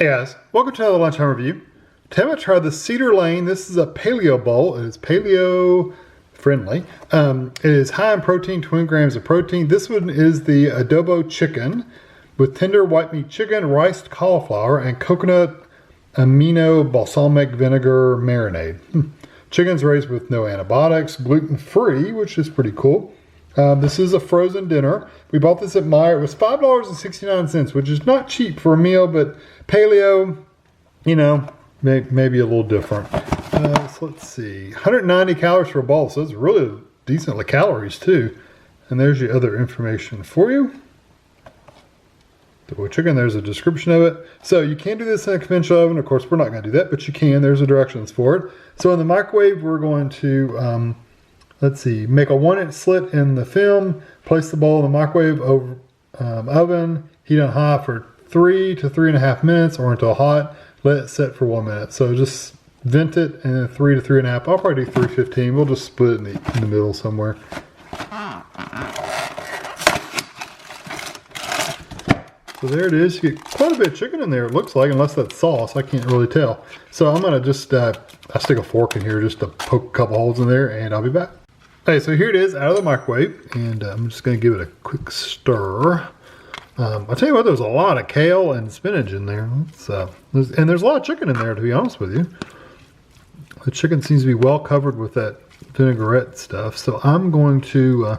Hey guys, welcome to another Lunchtime review. Today I'm going to try the Cedar Lane. This is a paleo bowl. It is paleo friendly. It is high in protein, 20 grams of protein. This one is the Adobo chicken with tender white meat chicken, riced cauliflower, and coconut amino-balsamic vinegar marinade. Chicken's raised with no antibiotics, gluten-free, which is pretty cool. This is a frozen dinner. We bought this at Meijer. It was $5.69, which is not cheap for a meal, but paleo, you know, maybe a little different. So let's see, 190 calories for a bowl, so it's really decently calories too. And there's your other information for you. The chicken, there's a description of it. So you can do this in a conventional oven. Of course, we're not going to do that, but you can. There's the directions for it. So in the microwave, we're going to, let's see, make a 1-inch slit in the film, place the bowl in the microwave over oven, heat on high for 3 to 3.5 minutes or until hot. Let it set for 1 minute. So just vent it and then 3 to 3.5. I'll probably do 315. We'll just split it in the middle somewhere. So there it is. You get quite a bit of chicken in there, it looks like, unless that's sauce. I can't really tell. So I'm going to just, I stick a fork in here just to poke a couple holes in there, and I'll be back. Okay, so here it is out of the microwave, and I'm just going to give it a quick stir. I'll tell you what, there's a lot of kale and spinach in there. And there's a lot of chicken in there, to be honest with you. The chicken seems to be well covered with that vinaigrette stuff. So I'm going to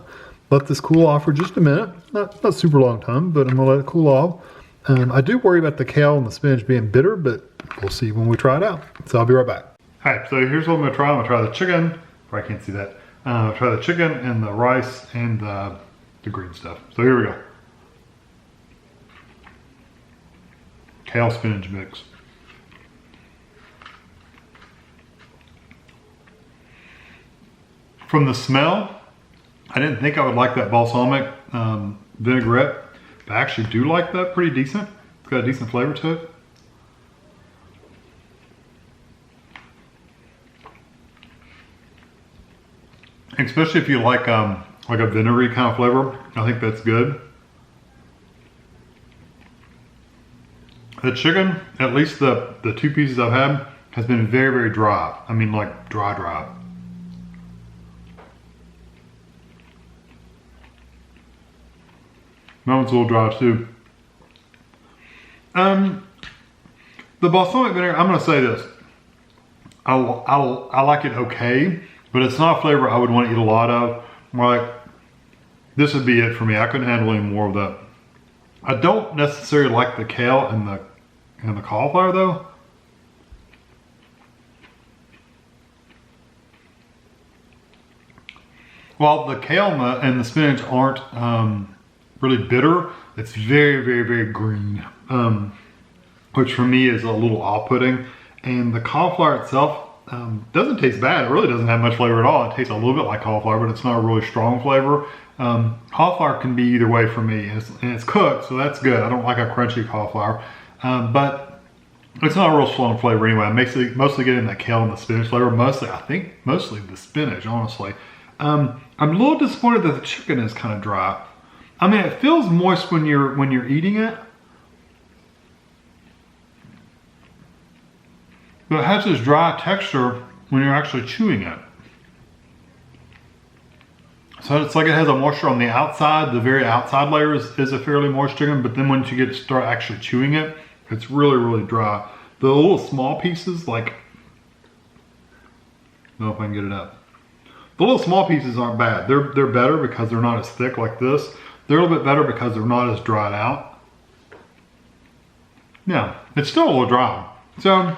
let this cool off for just a minute. Not super long time, but I'm going to let it cool off. I do worry about the kale and the spinach being bitter, but we'll see when we try it out. So I'll be right back. All right, so here's what I'm going to try. I'm going to try the chicken. I can't see that. I'll try the chicken and the rice and the green stuff. So here we go. Kale spinach mix. From the smell, I didn't think I would like that balsamic vinaigrette, but I actually do like that pretty decent. It's got a decent flavor to it. Especially if you like a vinegary kind of flavor, I think that's good. The chicken, at least the 2 pieces I've had, has been very, very dry. I mean, like dry. That one's a little dry too. The balsamic vinegar, I'm gonna say this. I like it okay, but it's not a flavor I would want to eat a lot of. More like, this would be it for me. I couldn't handle any more of that. I don't necessarily like the kale and the cauliflower though. While the kale and the spinach aren't really bitter, it's very, very, very green, which for me is a little off-putting. And the cauliflower itself doesn't taste bad. It really doesn't have much flavor at all. It tastes a little bit like cauliflower, but it's not a really strong flavor. Cauliflower can be either way for me, and it's cooked, so that's good. I don't like a crunchy cauliflower, but it's not a real strong flavor anyway. I'm mostly getting that kale and the spinach flavor. I think mostly the spinach, honestly. I'm a little disappointed that the chicken is kind of dry. I mean, it feels moist when you're eating it, but it has this dry texture when you're actually chewing it. So it's like it has a moisture on the outside. The very outside layer is a fairly moist chicken, but then once you get to start actually chewing it, it's really, really dry. The little small pieces, like, I don't know if I can get it up. The little small pieces aren't bad. They're better because they're not as thick like this. They're a little bit better because they're not as dried out. Yeah, it's still a little dry. So,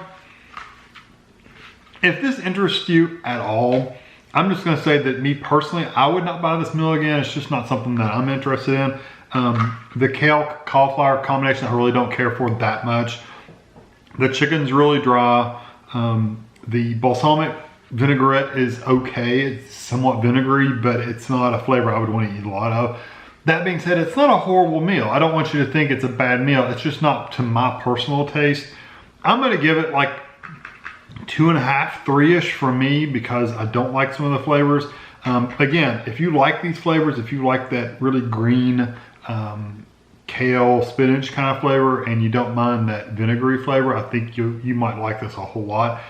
if this interests you at all, I'm just gonna say that me personally, I would not buy this meal again. It's just not something that I'm interested in. The kale cauliflower combination, I really don't care for that much. The chicken's really dry. The balsamic vinaigrette is okay. It's somewhat vinegary, but it's not a flavor I would want to eat a lot of. That being said, it's not a horrible meal. I don't want you to think it's a bad meal. It's just not to my personal taste. I'm gonna give it like 2.5, 3-ish for me because I don't like some of the flavors. Again, if you like these flavors, if you like that really green kale, spinach kind of flavor, and you don't mind that vinegary flavor, I think you might like this a whole lot.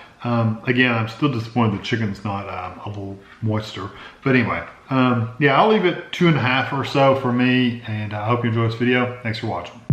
Again, I'm still disappointed the chicken's not a little moister. But anyway, yeah, I'll leave it 2.5 or so for me, and I hope you enjoy this video. Thanks for watching.